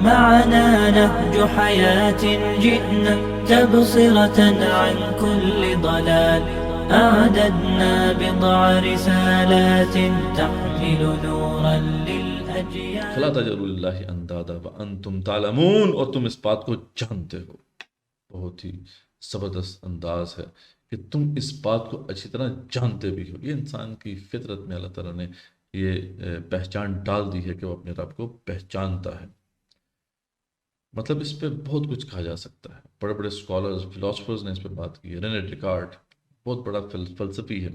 معنا نهج حياة جئنا تبصرة عن كل ضلال أعددنا بضع رسالات تحمل نورا للأجيال. فلا تجعلوا للہ اندادا وانتم تعلمون، اور تم اس بات کو جانتے ہو. بہت ہی زبردست انداز ہے کہ تم اس بات کو اچھی طرح جانتے بھی ہو. یہ انسان کی فطرت میں اللہ تعالیٰ نے یہ پہچان ڈال دی ہے کہ وہ اپنے رب کو پہچانتا ہے. مطلب اس پہ بہت کچھ کہا جا سکتا ہے. بڑے بڑے اسکالرز فلاسفرز نے اس پہ بات کی ہے. رینے ڈیکارٹ بہت بڑا فلسفی ہے،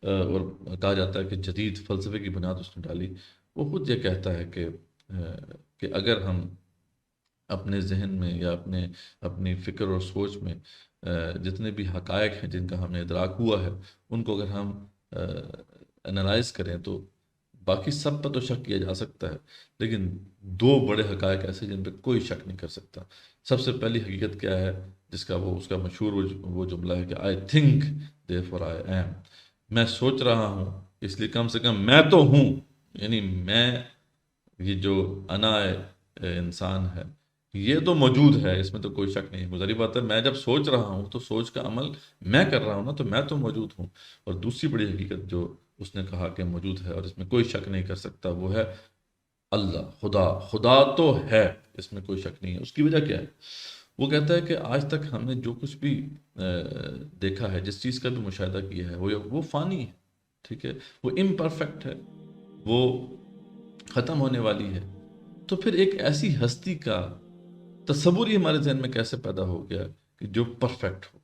اور کہا جاتا ہے کہ جدید فلسفے کی بنیاد اس نے ڈالی. وہ خود یہ کہتا ہے کہ اگر ہم اپنے ذہن میں یا اپنی فکر اور سوچ میں جتنے بھی حقائق ہیں جن کا ہم نے ادراک ہوا ہے، ان کو اگر ہم انالائز کریں تو باقی سب پر تو شک کیا جا سکتا ہے، لیکن دو بڑے حقائق ایسے جن پہ کوئی شک نہیں کر سکتا. سب سے پہلی حقیقت کیا ہے، جس کا اس کا مشہور وہ جملہ ہے کہ I think therefore I am. میں سوچ رہا ہوں اس لیے کم سے کم میں تو ہوں. یعنی میں، یہ جو انا انسان ہے یہ تو موجود ہے، اس میں تو کوئی شک نہیں. ظاہری بات ہے میں جب سوچ رہا ہوں تو سوچ کا عمل میں کر رہا ہوں نا، تو میں تو موجود ہوں. اور دوسری بڑی حقیقت جو اس نے کہا کہ موجود ہے اور اس میں کوئی شک نہیں کر سکتا، وہ ہے اللہ، خدا تو ہے، اس میں کوئی شک نہیں ہے. اس کی وجہ کیا ہے؟ وہ کہتا ہے کہ آج تک ہم نے جو کچھ بھی دیکھا ہے، جس چیز کا بھی مشاہدہ کیا ہے، وہ فانی ہے، ٹھیک ہے، وہ امپرفیکٹ ہے، وہ ختم ہونے والی ہے. تو پھر ایک ایسی ہستی کا تصور ہی ہمارے ذہن میں کیسے پیدا ہو گیا کہ جو پرفیکٹ ہو،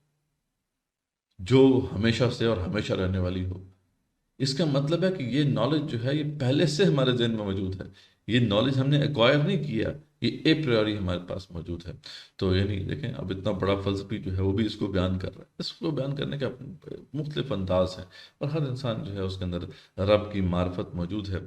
جو ہمیشہ سے اور ہمیشہ رہنے والی ہو. اس کا مطلب ہے کہ یہ نالج جو ہے یہ پہلے سے ہمارے ذہن میں موجود ہے. یہ نالج ہم نے ایکوائر نہیں کیا، یہ اے پریوری ہمارے پاس موجود ہے. تو یعنی دیکھیں اب اتنا بڑا فلسفی جو ہے وہ بھی اس کو بیان کر رہا ہے. اس کو بیان کرنے کا مختلف انداز ہیں، اور ہر انسان جو ہے اس کے اندر رب کی معرفت موجود ہے.